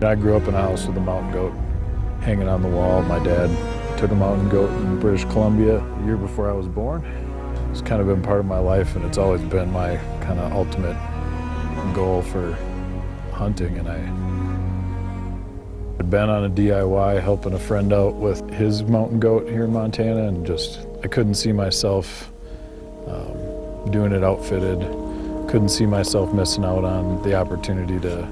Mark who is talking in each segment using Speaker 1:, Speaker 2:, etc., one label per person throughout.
Speaker 1: I grew up in a house with a mountain goat hanging on the wall. My dad took a mountain goat in British Columbia the year before I was born. It's kind of been part of my life, and it's always been my kind of ultimate goal for hunting. And I had been on a DIY helping a friend out with his mountain goat here in Montana, and I couldn't see myself doing it outfitted. Couldn't see myself missing out on the opportunity to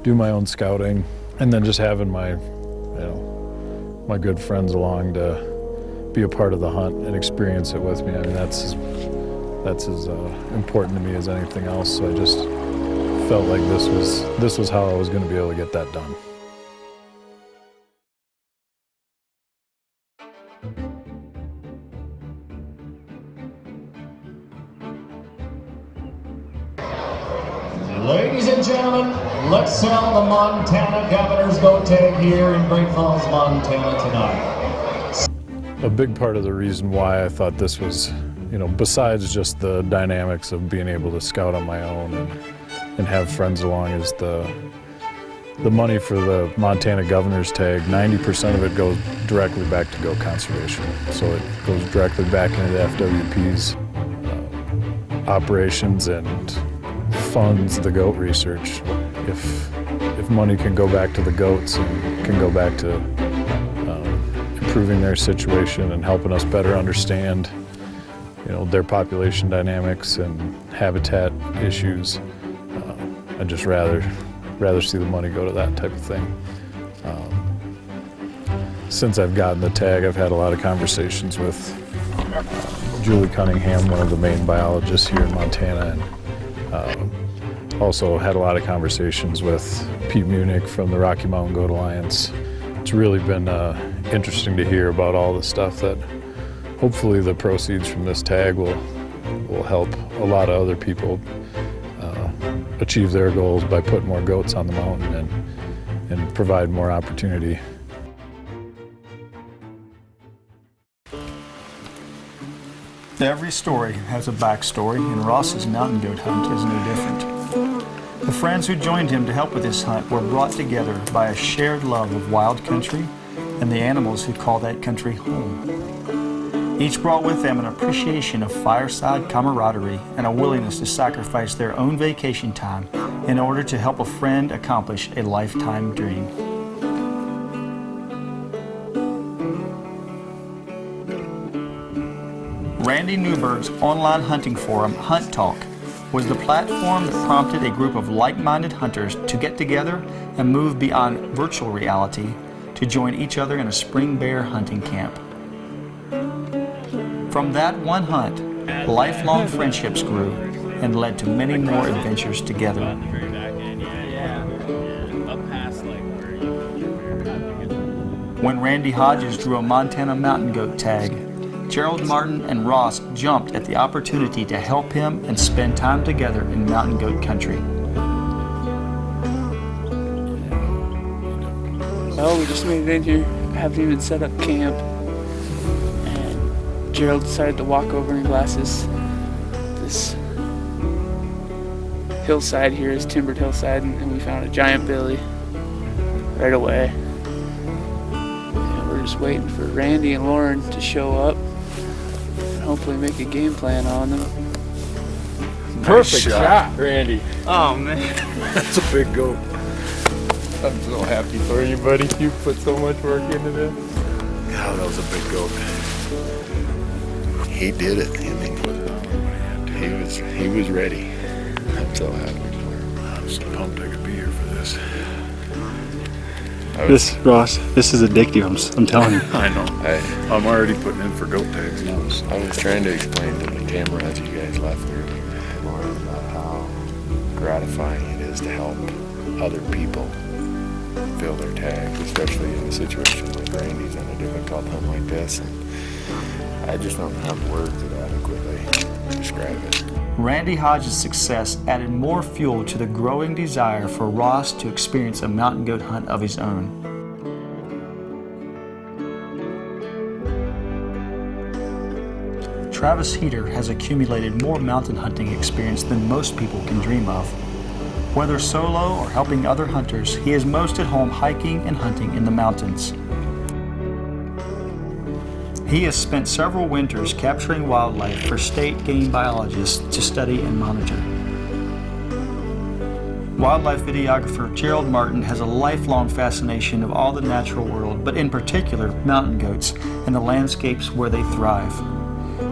Speaker 1: do my own scouting, and then just having my good friends along to be a part of the hunt and experience it with me. I mean, that's as important to me as anything else. So I just felt like this was how I was going to be able to get that done.
Speaker 2: Ladies and gentlemen, let's sell the Montana Governor's Goat Tag here in Great Falls, Montana tonight.
Speaker 1: A big part of the reason why I thought this was, besides just the dynamics of being able to scout on my own and have friends along, is the money for the Montana Governor's Tag. 90% of it goes directly back to goat conservation. So it goes directly back into the FWP's operations and funds the goat research. If money can go back to the goats and can go back to improving their situation and helping us better understand, their population dynamics and habitat issues, I'd just rather see the money go to that type of thing. Since I've gotten the tag, I've had a lot of conversations with Julie Cunningham, one of the main biologists here in Montana, and also had a lot of conversations with Pete Munich from the Rocky Mountain Goat Alliance. It's really been interesting to hear about all the stuff that hopefully the proceeds from this tag will help a lot of other people achieve their goals by putting more goats on the mountain and provide more opportunity.
Speaker 3: Every story has a backstory, and Ross's mountain goat hunt is no different. The friends who joined him to help with this hunt were brought together by a shared love of wild country and the animals who call that country home. Each brought with them an appreciation of fireside camaraderie and a willingness to sacrifice their own vacation time in order to help a friend accomplish a lifetime dream. Randy Newberg's online hunting forum, Hunt Talk, was the platform that prompted a group of like-minded hunters to get together and move beyond virtual reality to join each other in a spring bear hunting camp. From that one hunt, lifelong friendships grew and led to many more adventures together. When Randy Hodges drew a Montana mountain goat tag, Gerald Martin and Ross jumped at the opportunity to help him and spend time together in mountain goat country.
Speaker 4: Well, we just made it in here, haven't even set up camp, and Gerald decided to walk over and glass this hillside here, this timbered hillside, and we found a giant billy right away. And we're just waiting for Randy and Lauren to show up and hopefully make a game plan on them.
Speaker 1: Perfect shot, Randy.
Speaker 4: Oh man.
Speaker 1: That's a big goat.
Speaker 5: I'm so happy for you, buddy. You put so much work into this.
Speaker 1: God, that was a big goat.
Speaker 6: He did it. I mean, he was ready. I'm so happy for him.
Speaker 1: I'm so pumped I could be here for this.
Speaker 7: Ross, this is addictive, I'm telling you.
Speaker 1: I know. I'm already putting in for goat tags now.
Speaker 6: I was trying to explain to the camera as you guys left here, Lauren, about how gratifying it is to help other people fill their tags, especially in a situation like Randy's on a difficult hunt like this. And I just don't have words that adequately describe it.
Speaker 3: Randy Hodges' success added more fuel to the growing desire for Ross to experience a mountain goat hunt of his own. Travis Heater has accumulated more mountain hunting experience than most people can dream of. Whether solo or helping other hunters, he is most at home hiking and hunting in the mountains. He has spent several winters capturing wildlife for state game biologists to study and monitor. Wildlife videographer Gerald Martin has a lifelong fascination of all the natural world, but in particular mountain goats and the landscapes where they thrive.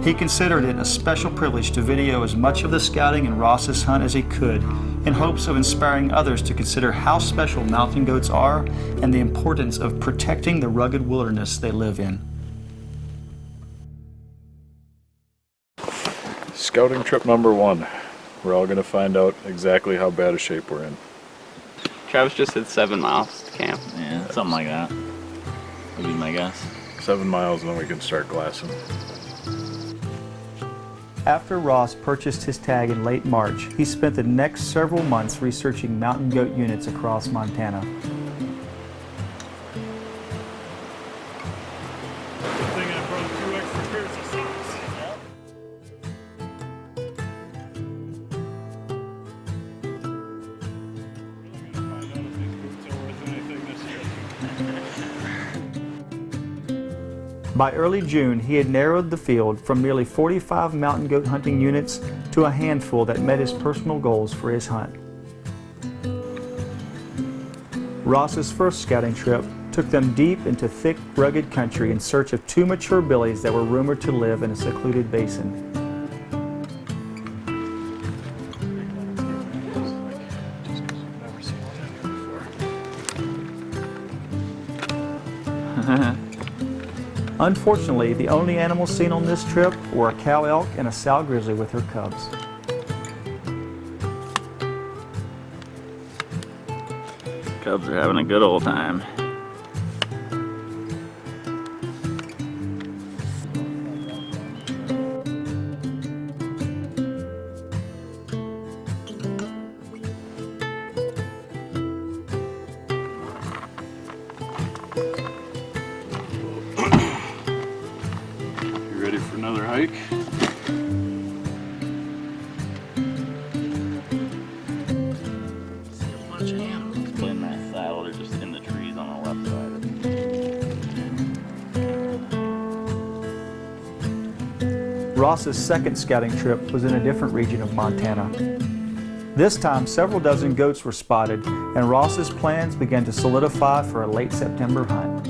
Speaker 3: He considered it a special privilege to video as much of the scouting and Ross's hunt as he could, in hopes of inspiring others to consider how special mountain goats are and the importance of protecting the rugged wilderness they live in.
Speaker 1: Scouting trip number 1. We're all going to find out exactly how bad a shape we're in.
Speaker 5: Travis just said 7 miles to camp.
Speaker 8: Yeah, something like that would be my guess.
Speaker 1: 7 miles and then we can start glassing.
Speaker 3: After Ross purchased his tag in late March, he spent the next several months researching mountain goat units across Montana.
Speaker 1: Good thing I brought 2 extra pairs of socks.
Speaker 3: By early June, he had narrowed the field from nearly 45 mountain goat hunting units to a handful that met his personal goals for his hunt. Ross's first scouting trip took them deep into thick, rugged country in search of 2 mature billies that were rumored to live in a secluded basin. Unfortunately, the only animals seen on this trip were a cow elk and a sow grizzly with her cubs.
Speaker 8: Cubs are having a good old time.
Speaker 1: Ready for another hike?
Speaker 8: See a bunch of animals playing that saddle. They're just in the trees on the left side.
Speaker 3: Ross's second scouting trip was in a different region of Montana. This time, several dozen goats were spotted, and Ross's plans began to solidify for a late September hunt.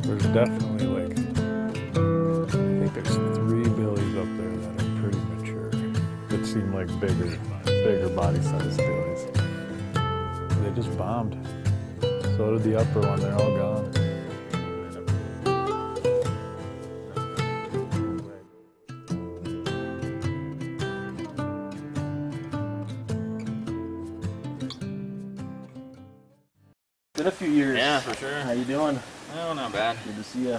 Speaker 1: There's definitely I think there's 3 billies up there that are pretty mature. That seem like bigger body size billies. They just bombed. So did the upper one, they're all gone.
Speaker 8: Been a few years.
Speaker 5: Yeah, for sure.
Speaker 8: How you doing?
Speaker 5: Oh, not bad.
Speaker 8: Good to see you.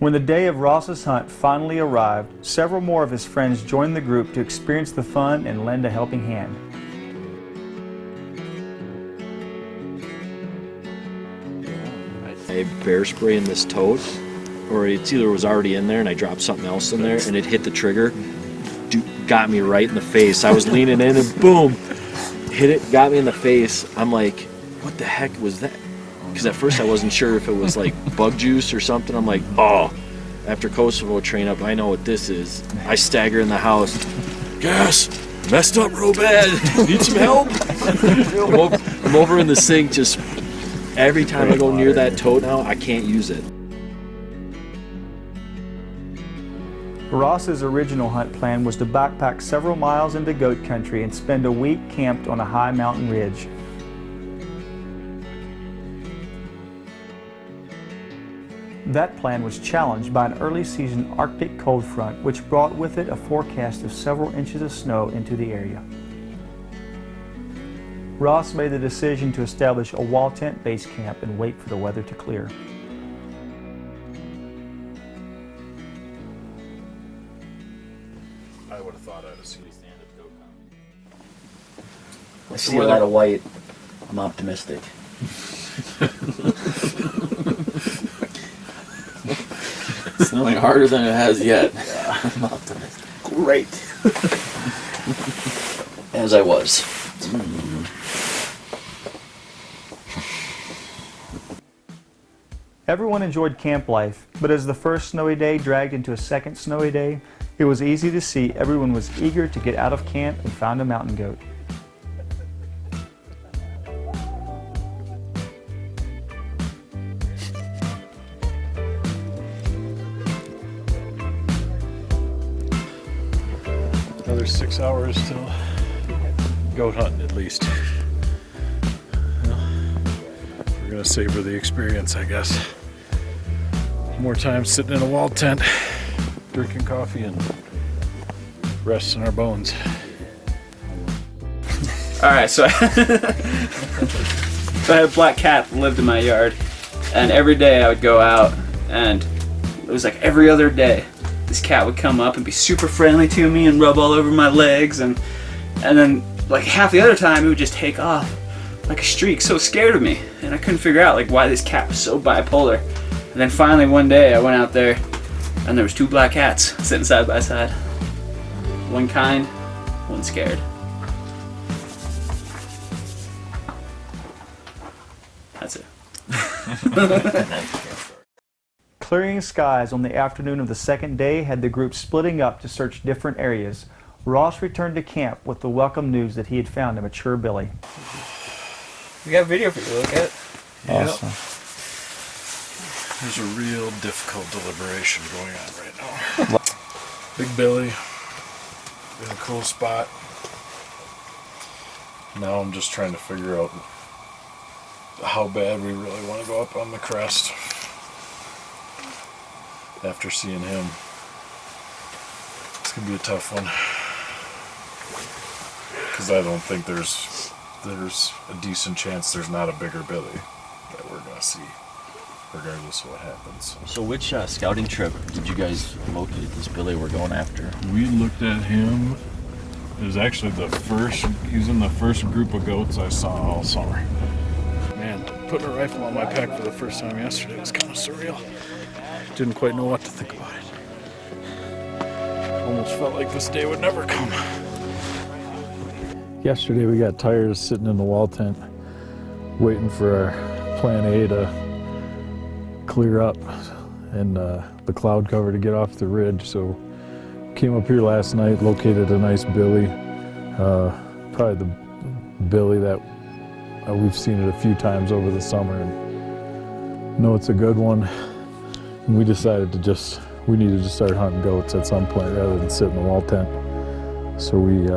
Speaker 3: When the day of Ross's hunt finally arrived, several more of his friends joined the group to experience the fun and lend a helping hand.
Speaker 9: I bear spray in this tote, or it's either was already in there and I dropped something else in there and it hit the trigger, got me right in the face. I was leaning in and boom, hit it, got me in the face. I'm like, what the heck was that? Because at first I wasn't sure if it was like bug juice or something. I'm like, oh, after Kosovo train up, I know what this is. I stagger in the house. Gas, messed up real bad. Need some help? I'm over in the sink. Just every time I go near that tote now, I can't use it.
Speaker 3: Ross's original hunt plan was to backpack several miles into goat country and spend a week camped on a high mountain ridge. That plan was challenged by an early season Arctic cold front, which brought with it a forecast of several inches of snow into the area. Ross made the decision to establish a wall tent base camp and wait for the weather to clear.
Speaker 1: I would have thought I'd have seen
Speaker 9: I see a lot of white. I'm optimistic.
Speaker 8: snowing harder than it has yet. I'm optimistic.
Speaker 10: Great. As I was.
Speaker 3: Everyone enjoyed camp life, but as the first snowy day dragged into a second snowy day, it was easy to see everyone was eager to get out of camp and find a mountain goat.
Speaker 1: Another 6 hours till goat hunting at least. Well, we're gonna savor the experience, I guess. More time sitting in a wall tent, drinking coffee and resting our bones.
Speaker 10: Alright, so I had a black cat that lived in my yard, and every day I would go out, and it was like every other day this cat would come up and be super friendly to me and rub all over my legs, and then like half the other time it would just take off like a streak, so scared of me, and I couldn't figure out like why this cat was so bipolar. And then finally one day I went out there and there was two black cats sitting side by side. One kind, one scared. That's it.
Speaker 3: Clearing skies on the afternoon of the second day had the group splitting up to search different areas. Ross returned to camp with the welcome news that he had found a mature billy.
Speaker 4: We got a video for you to look at.
Speaker 3: Awesome.
Speaker 1: There's a real difficult deliberation going on right now. Big Billy in a cool spot. Now I'm just trying to figure out how bad we really want to go up on the crest after seeing him. It's gonna be a tough one because I don't think there's a decent chance there's not a bigger Billy that we're gonna see, regardless of what happens.
Speaker 8: So which scouting trip did you guys locate this Billy we're going after?
Speaker 1: We looked at him. It was actually he was in the first group of goats I saw all summer. Man, putting a rifle on my pack for the first time yesterday was kind of surreal. Didn't quite know what to think about it. Almost felt like this day would never come. Yesterday we got tired of sitting in the wall tent waiting for our plan A to clear up and the cloud cover to get off the ridge. So came up here last night, located a nice Billy, probably the Billy that we've seen it a few times over the summer and know it's a good one. And we decided we needed to start hunting goats at some point rather than sit in the wall tent. So we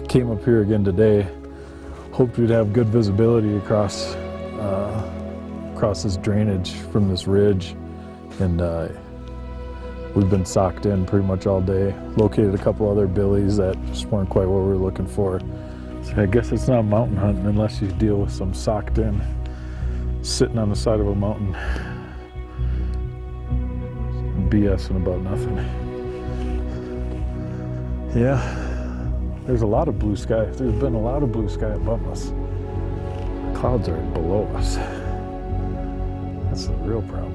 Speaker 1: came up here again today, hoped we'd have good visibility across this drainage from this ridge, and we've been socked in pretty much all day. Located a couple other Billies that just weren't quite what we were looking for. So I guess it's not mountain hunting unless you deal with some socked in, sitting on the side of a mountain, BSing about nothing. Yeah. There's a lot of blue sky. There's been a lot of blue sky above us. Clouds are below us. That's the real problem.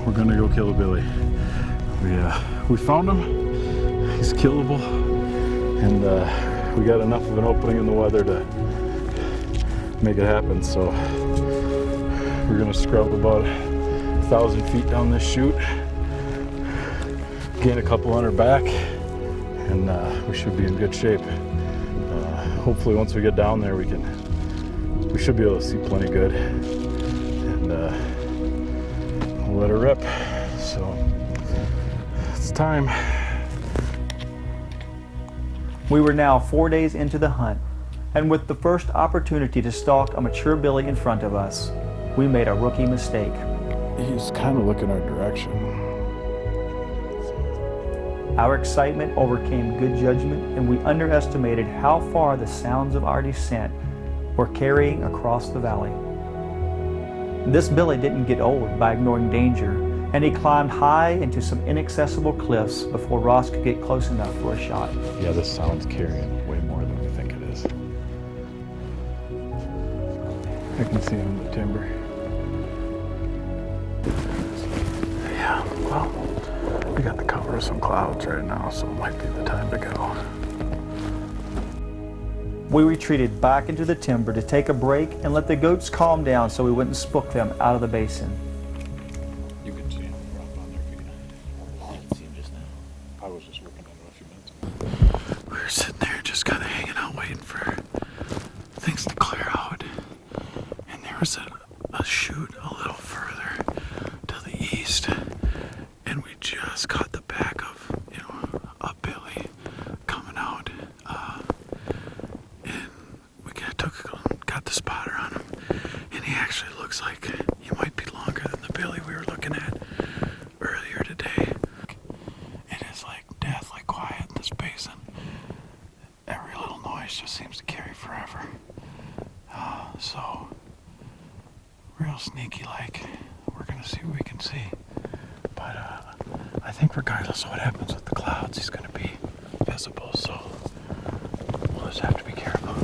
Speaker 1: We're gonna go kill a Billy. We found him. He's killable, and we got enough of an opening in the weather to make it happen. So we're gonna scrub about 1,000 feet down this chute, gain a couple on our back, and we should be in good shape. Hopefully once we get down there we should be able to see plenty good, and we'll let her rip. So it's time.
Speaker 3: We were now 4 days into the hunt, and with the first opportunity to stalk a mature Billy in front of us, we made a rookie mistake.
Speaker 1: He's kind of looking our direction.
Speaker 3: Our excitement overcame good judgment, and we underestimated how far the sounds of our descent were carrying across the valley. This Billy didn't get old by ignoring danger. and he climbed high into some inaccessible cliffs before Ross could get close enough for a shot.
Speaker 1: Yeah, this sound's carrying way more than we think it is. I can see him in the timber. Yeah, well, we got the cover of some clouds right now, so it might be the time to go.
Speaker 3: We retreated back into the timber to take a break and let the goats calm down so we wouldn't spook them out of the basin.
Speaker 1: You can see him up on their feet. I didn't see him just now. I was just working on it a few minutes ago. We were sitting there just kind of hanging out waiting for things to clear out. And there was a chute a little further to the east. And we just caught the back of, a billy coming out. Got the spotter on him, and he actually looks like he might be longer than the billy we were looking at earlier today. It is like deathly quiet in this basin. Every little noise just seems to carry forever. So real sneaky like. We're gonna see what we can see. But I think regardless of what happens with the clouds, he's gonna be visible, so we'll just have to be careful.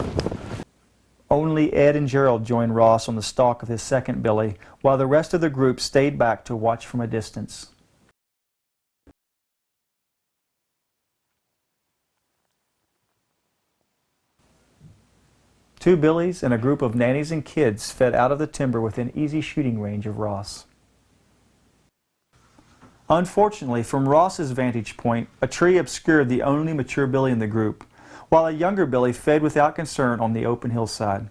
Speaker 3: Only Ed and Gerald joined Ross on the stalk of his second billy, while the rest of the group stayed back to watch from a distance. Two billies and a group of nannies and kids fed out of the timber within easy shooting range of Ross. Unfortunately, from Ross's vantage point, a tree obscured the only mature billy in the group, while a younger billy fed without concern on the open hillside.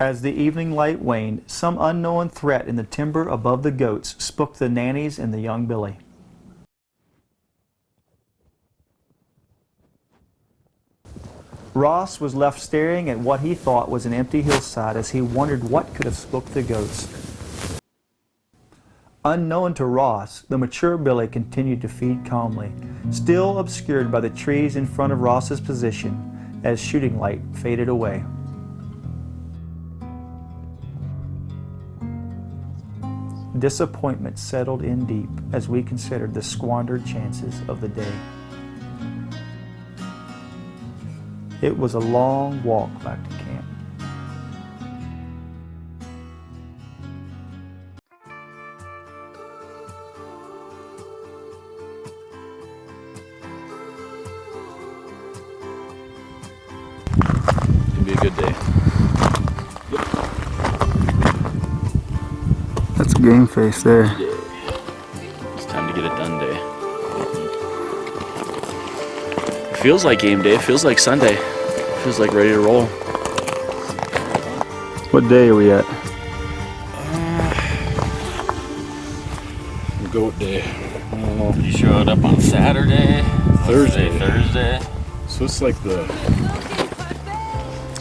Speaker 3: As the evening light waned, some unknown threat in the timber above the goats spooked the nannies and the young billy. Ross was left staring at what he thought was an empty hillside as he wondered what could have spooked the goats. Unknown to Ross, the mature billy continued to feed calmly, still obscured by the trees in front of Ross's position as shooting light faded away. Disappointment settled in deep as we considered the squandered chances of the day. It was a long walk back to camp.
Speaker 6: It'll be a good day.
Speaker 7: That's a game face there.
Speaker 6: Yeah. It's time to get it done day. It feels like game day. It feels like Sunday. It feels like ready to roll.
Speaker 7: What day are we at?
Speaker 1: Goat day. I don't know.
Speaker 8: You showed up on Saturday,
Speaker 1: Thursday.
Speaker 8: Thursday.
Speaker 1: So it's like the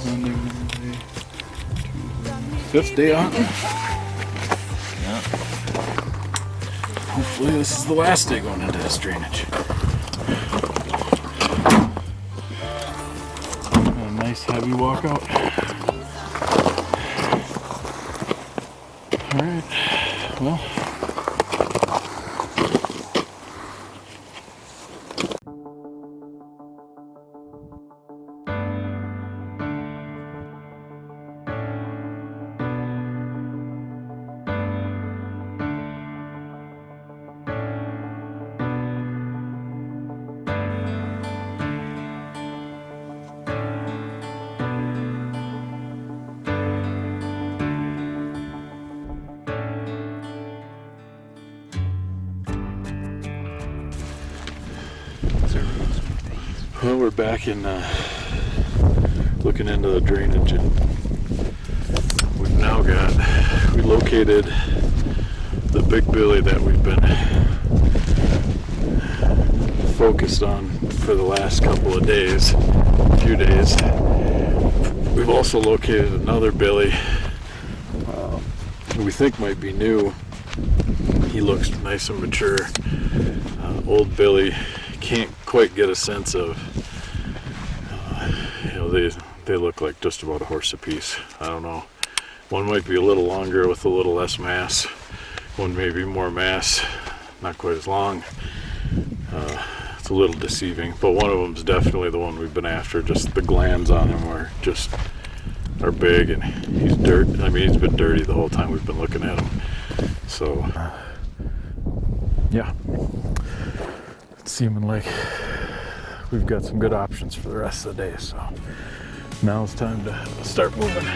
Speaker 1: Monday, Tuesday, fifth day on.
Speaker 8: Yeah.
Speaker 1: Hopefully this is the last day going into this drainage. A nice heavy walkout. All right. Well. Well, we're back in looking into the drainage, and we've now we located the big billy that we've been focused on for the last couple of days, few days. We've also located another billy we think might be new. He looks nice and mature. Old billy, can't quite get a sense of, they look like just about a horse apiece. I don't know. One might be a little longer with a little less mass. one maybe more mass, not quite as long. It's a little deceiving, but one of them's definitely the one we've been after. Just the glands on him are big, and he's dirt. I mean, he's been dirty the whole time we've been looking at him. So, yeah, it's seeming like we've got some good options for the rest of the day. So now it's time to start moving.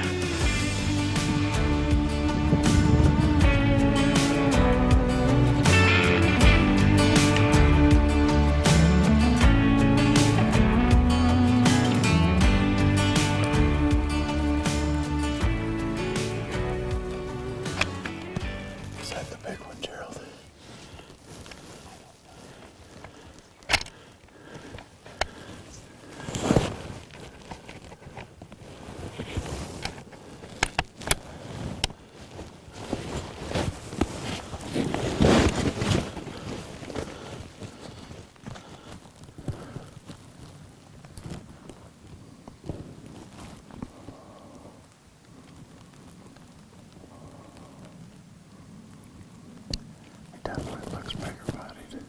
Speaker 1: Definitely looks bigger bodied.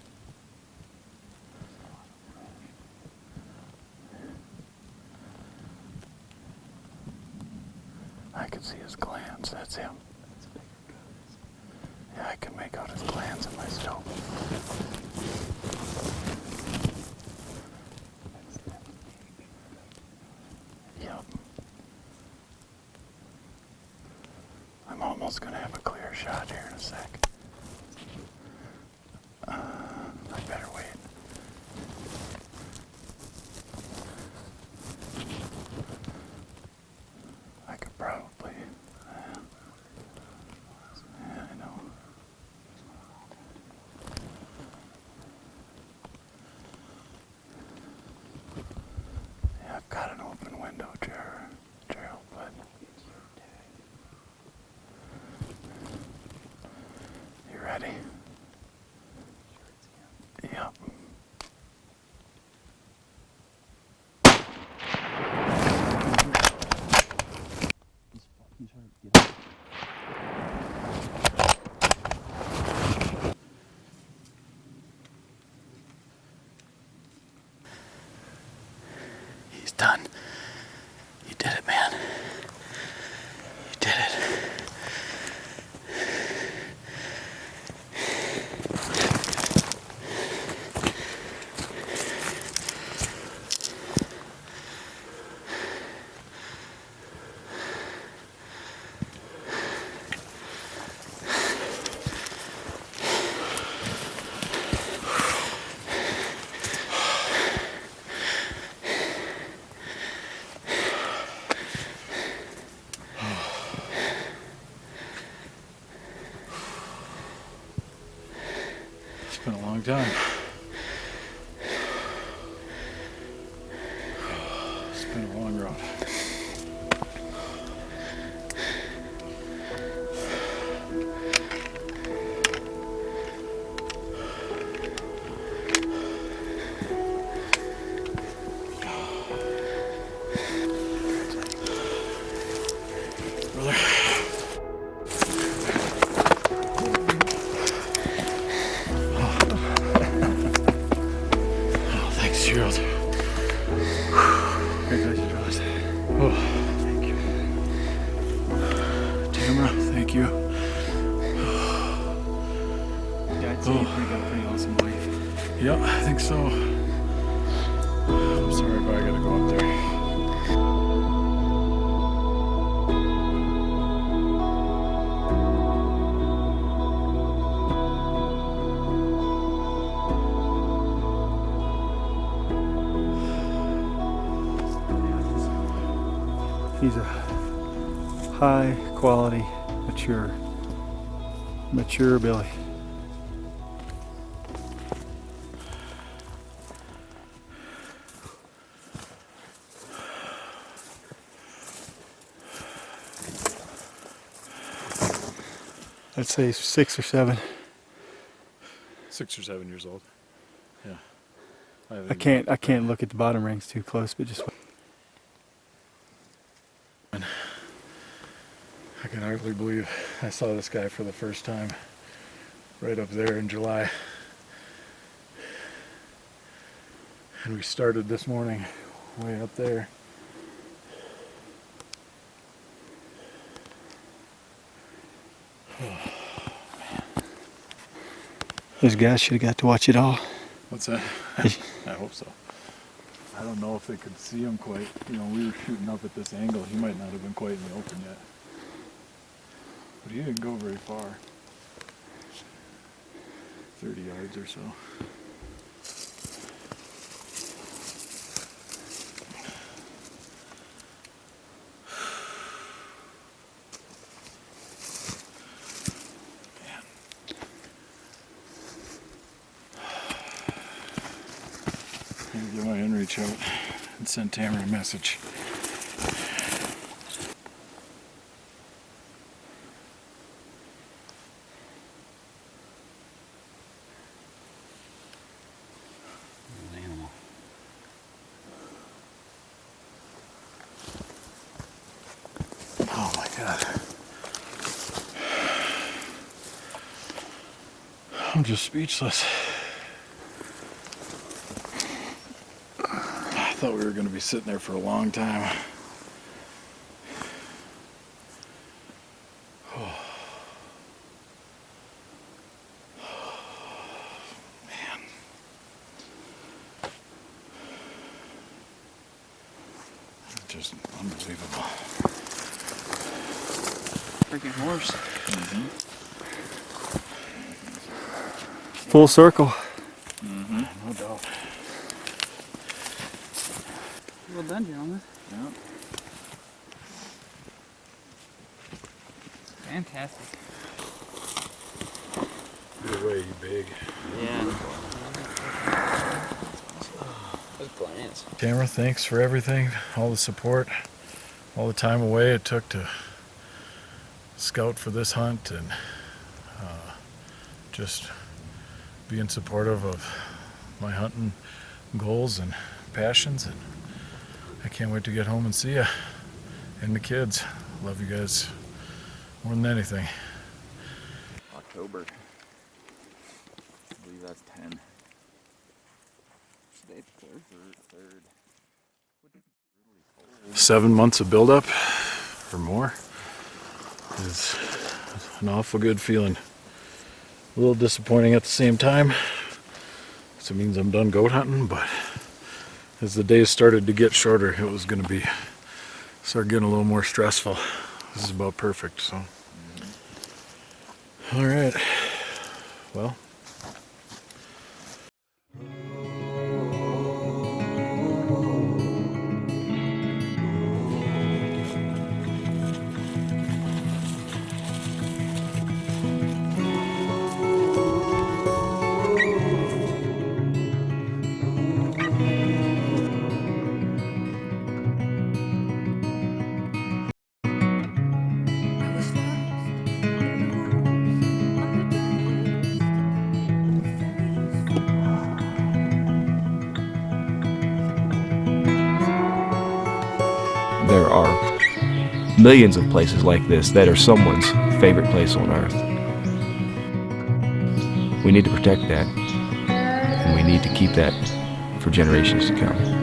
Speaker 1: I can see his glands, that's him. Yeah, I can make out his glands in my scope. Yep. I'm almost gonna have a clear shot here in a sec. I better wait. I could probably. Yeah, I know. Yeah, I've got an open window, Gerald, but. You ready? Yep. He's done. You did it, man. You did it. It's been a long time. It's been a long road. Brother. Gerald. Congratulations, Ross. Oh, thank you. Tamara, thank you.
Speaker 3: Yeah, I'd say you got a pretty awesome wife.
Speaker 1: Yeah, I think so. I'm sorry, but I gotta go up there.
Speaker 3: He's a high quality, mature billy. I'd say 6 or 7.
Speaker 1: 6 or 7 years old. Yeah.
Speaker 3: I can't look at the bottom rings too close, but just.
Speaker 1: I can hardly believe I saw this guy for the first time right up there in July. And we started this morning way up there.
Speaker 3: Those guys should have got to watch it all.
Speaker 1: What's that? I hope so. I don't know if they could see him quite. You know, we were shooting up at this angle. He might not have been quite in the open yet. But he didn't go very far. 30 yards or so. Get my inReach out and send Tamara a message. Oh my God. I'm just speechless. I thought we were going to be sitting there for a long time. Oh. Man. Just unbelievable.
Speaker 4: Freaking horse.
Speaker 1: Mm-hmm.
Speaker 3: Full circle.
Speaker 1: Mm-hmm. No doubt.
Speaker 4: Well done, gentlemen.
Speaker 1: Yep.
Speaker 4: Fantastic.
Speaker 1: Good way, you big.
Speaker 10: Yeah. Those plants.
Speaker 1: Tamara, thanks for everything, all the support, all the time away it took to scout for this hunt, and just being supportive of my hunting goals and passions. And I can't wait to get home and see you and the kids. Love you guys more than anything.
Speaker 8: October. I believe that's 10. Today, third.
Speaker 1: 7 months of buildup or more is an awful good feeling. A little disappointing at the same time, so it means I'm done goat hunting, but as the days started to get shorter, it was going to start getting a little more stressful. This is about perfect, so. All right, well.
Speaker 11: There are millions of places like this that are someone's favorite place on earth. We need to protect that, and we need to keep that for generations to come.